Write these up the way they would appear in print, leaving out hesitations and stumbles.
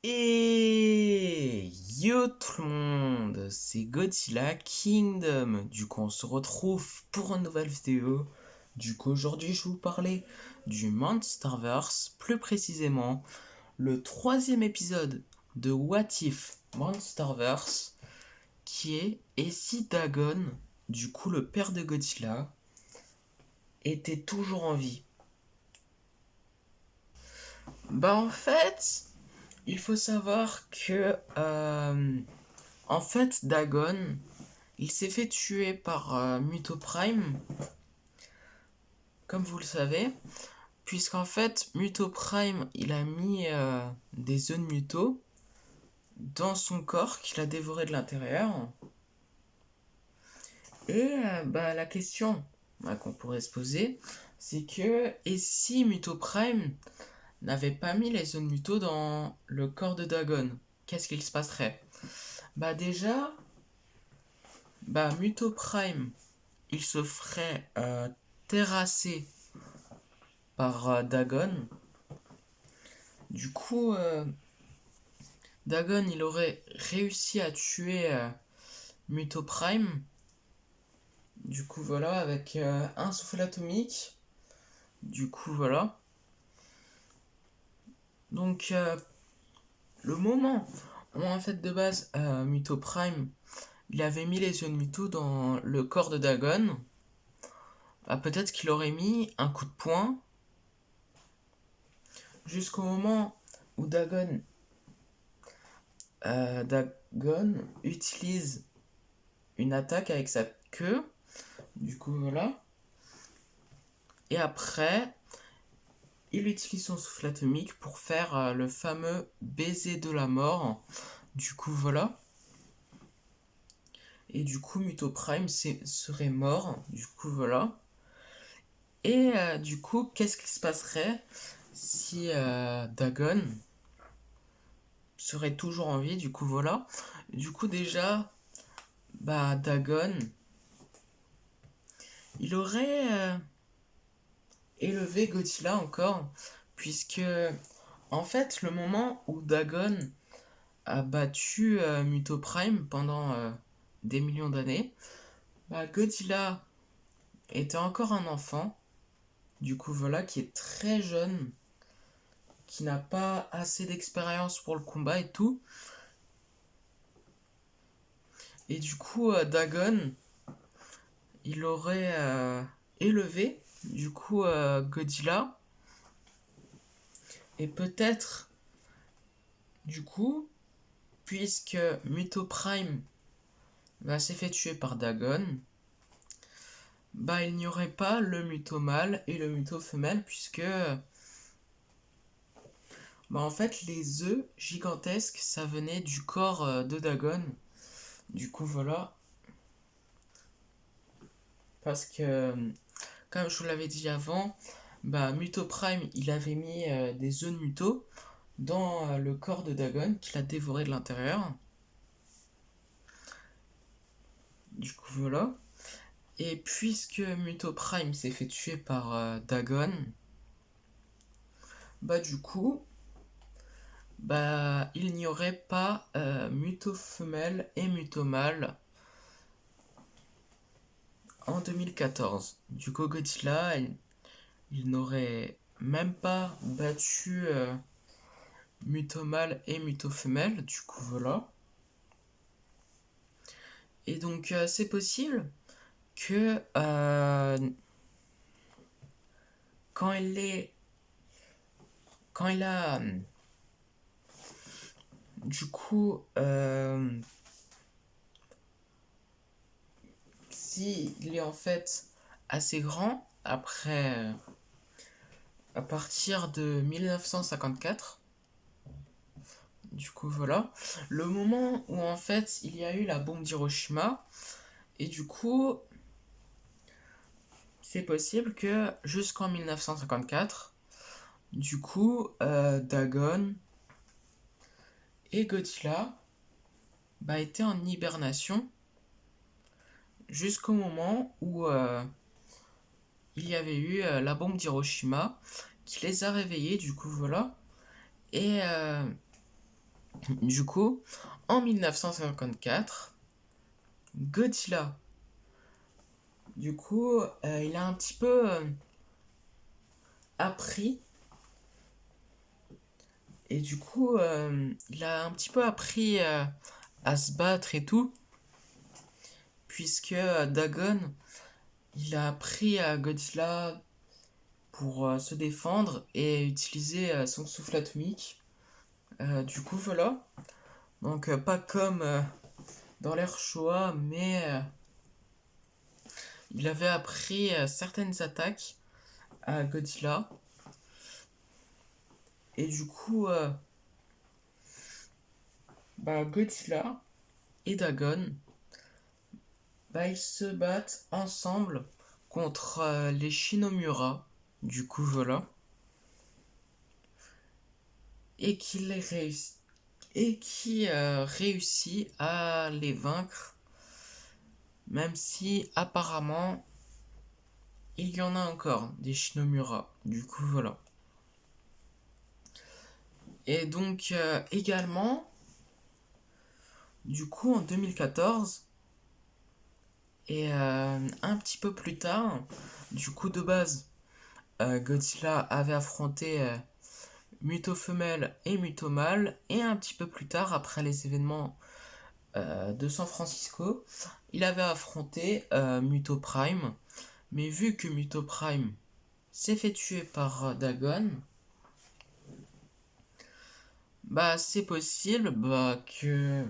Et yo tout le monde, c'est Godzilla Kingdom. Du coup, on se retrouve pour une nouvelle vidéo. Du coup, aujourd'hui, je vais vous parler du Monsterverse, plus précisément le troisième épisode de What If Monsterverse, qui est Et si Dagon, du coup le père de Godzilla, était toujours en vie. Bah en fait, il faut savoir que en fait, Dagon, il s'est fait tuer par Mutoprime, comme vous le savez, puisqu'en fait, Mutoprime, il a mis des œufs de Muto dans son corps qu'il a dévoré de l'intérieur. Et la question qu'on pourrait se poser, c'est que, et si Mutoprime n'avait pas mis les œufs de Muto dans le corps de Dagon, qu'est-ce qu'il se passerait? Bah déjà, Mutoprime, il se ferait terrasser par Dagon. Du coup, Dagon, il aurait réussi à tuer Mutoprime. Du coup, voilà, avec un souffle atomique. Du coup, voilà. Donc, le moment où, en fait, de base, Mutoprime, il avait mis les yeux de Muto dans le corps de Dagon, peut-être qu'il aurait mis un coup de poing jusqu'au moment où Dagon utilise une attaque avec sa queue. Du coup, voilà. Et après, il utilise son souffle atomique pour faire le fameux baiser de la mort. Du coup, voilà. Et du coup, Mutoprime serait mort. Du coup, voilà. Et du coup, qu'est-ce qui se passerait si Dagon serait toujours en vie? Du coup, voilà. Du coup, déjà, Dagon, il aurait élevé Godzilla encore, puisque en fait, le moment où Dagon a battu Mutoprime pendant des millions d'années, Godzilla était encore un enfant, du coup voilà, qui est très jeune, qui n'a pas assez d'expérience pour le combat et tout. Et du coup, Dagon, il aurait élevé, du coup, Godzilla. Et peut-être, du coup, puisque Mutoprime s'est fait tuer par Dagon, il n'y aurait pas le Muto mâle et le Muto femelle, puisque en fait les œufs gigantesques ça venait du corps de Dagon. Du coup voilà, parce que comme je vous l'avais dit avant, Muto Prime il avait mis des œufs de Muto dans le corps de Dagon qu'il a dévoré de l'intérieur. Du coup voilà. Et puisque Muto Prime s'est fait tuer par Dagon, du coup il n'y aurait pas Muto femelle et Muto mâle en 2014. Du coup, Godzilla, il n'aurait même pas battu Muto mâle et Muto femelle. Du coup, voilà. Et donc, c'est possible que quand il est. Quand il a. Du coup, si il est en fait assez grand, après. À partir de 1954, du coup voilà, le moment où en fait il y a eu la bombe d'Hiroshima, et du coup c'est possible que jusqu'en 1954, du coup Dagon et Godzilla étaient en hibernation jusqu'au moment où il y avait eu la bombe d'Hiroshima qui les a réveillés, du coup voilà. Et Du coup, en 1954, Godzilla, du coup, il a un petit peu appris, et du coup, il a un petit peu appris à se battre et tout, puisque Dagon, il a appris à Godzilla pour se défendre et utiliser son souffle atomique. Du coup, voilà. Donc, pas comme dans l'ère Shoah, mais il avait appris certaines attaques à Godzilla. Et du coup, Godzilla et Dagon, ils se battent ensemble contre les Shinomura. Du coup, voilà. Et qui réussit à les vaincre, même si apparemment il y en a encore des Shinomura. Du coup, voilà. Et donc, également, du coup, en 2014, et un petit peu plus tard, du coup, de base, Godzilla avait affronté Muto femelle et Muto mâle, et un petit peu plus tard, après les événements de San Francisco, il avait affronté Muto Prime. Mais vu que Muto Prime s'est fait tuer par Dagon, c'est possible que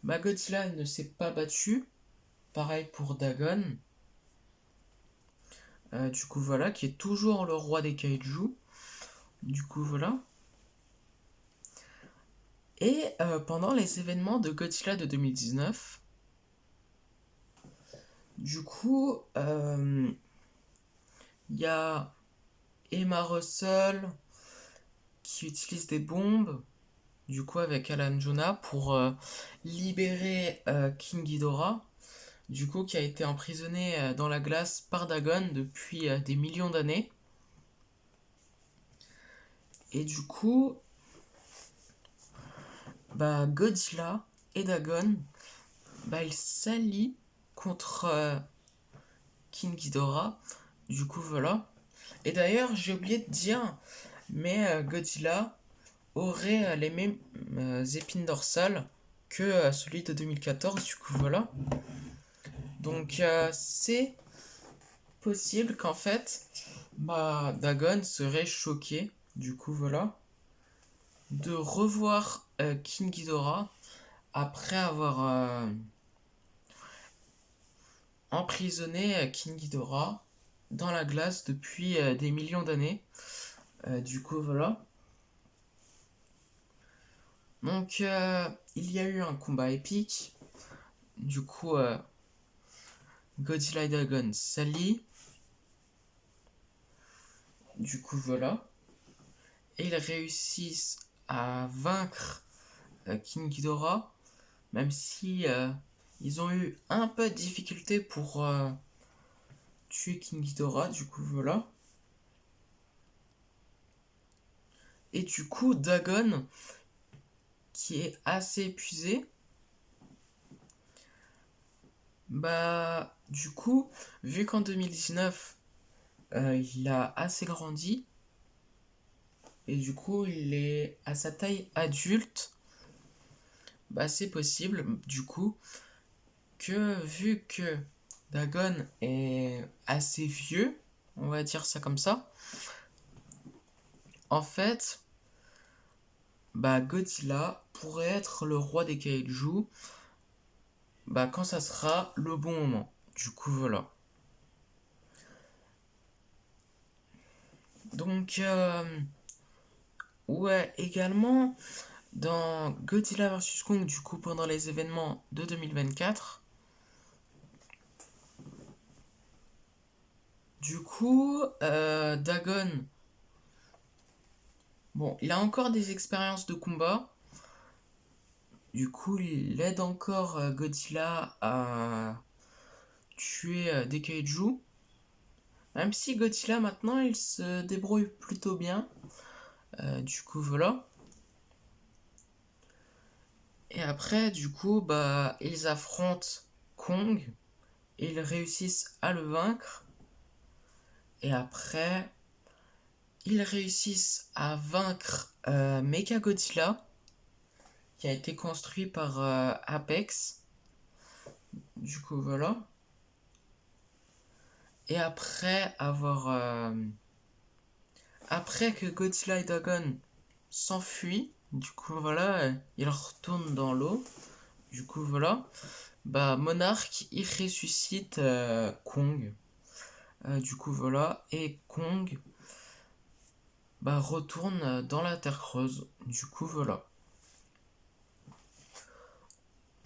Godzilla ne s'est pas battu. Pareil pour Dagon. Du coup, voilà, qui est toujours le roi des kaiju. Du coup, voilà. Et pendant les événements de Godzilla de 2019, du coup, il y a Emma Russell qui utilise des bombes, du coup, avec Alan Jonah pour libérer King Ghidorah, du coup, qui a été emprisonné dans la glace par Dagon depuis des millions d'années. Et du coup, Godzilla et Dagon, ils s'allient contre King Ghidorah. Du coup, voilà. Et d'ailleurs, j'ai oublié de dire, mais Godzilla aurait les mêmes épines dorsales que celui de 2014. Du coup, voilà. Donc, c'est possible qu'en fait, Dagon serait choqué. Du coup, voilà. De revoir King Ghidorah après avoir emprisonné King Ghidorah dans la glace depuis des millions d'années. Du coup, voilà. Donc, il y a eu un combat épique. Du coup, Godzilla et Dagon s'allient. Du coup, voilà. Et ils réussissent à vaincre King Ghidorah, même si ils ont eu un peu de difficulté pour tuer King Ghidorah. Du coup, voilà. Et du coup, Dagon, qui est assez épuisé, du coup, vu qu'en 2019, il a assez grandi, et du coup, il est à sa taille adulte, c'est possible, du coup, que vu que Dagon est assez vieux, on va dire ça comme ça, en fait, Godzilla pourrait être le roi des kaiju quand ça sera le bon moment. Du coup, voilà. Donc, ouais, également, dans Godzilla vs Kong, du coup, pendant les événements de 2024, du coup, Dagon, il a encore des expériences de combat. Du coup, il aide encore Godzilla à tuer des kaiju. Même si Godzilla, maintenant, il se débrouille plutôt bien. Du coup, voilà. Et après, du coup, bah, ils affrontent Kong et ils réussissent à le vaincre. Et après, ils réussissent à vaincre Mechagodzilla, qui a été construit par Apex. Du coup, voilà. Et après que Godzilla et Dagon s'enfuient, du coup, voilà, ils retournent dans l'eau. Du coup, voilà. Bah, Monarch, il ressuscite Kong. Du coup, voilà. Et Kong, bah, retourne dans la Terre creuse. Du coup, voilà.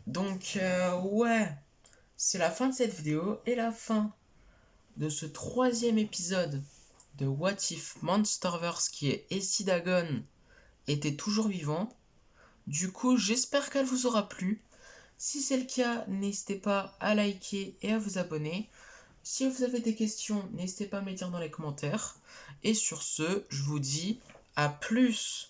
Donc, ouais, c'est la fin de cette vidéo et la fin de ce 3e épisode de What If Monsterverse qui est et si Dagon était toujours vivant. Du coup, j'espère qu'elle vous aura plu. Si c'est le cas, n'hésitez pas à liker et à vous abonner. Si vous avez des questions, n'hésitez pas à me les dire dans les commentaires. Et sur ce, je vous dis à plus.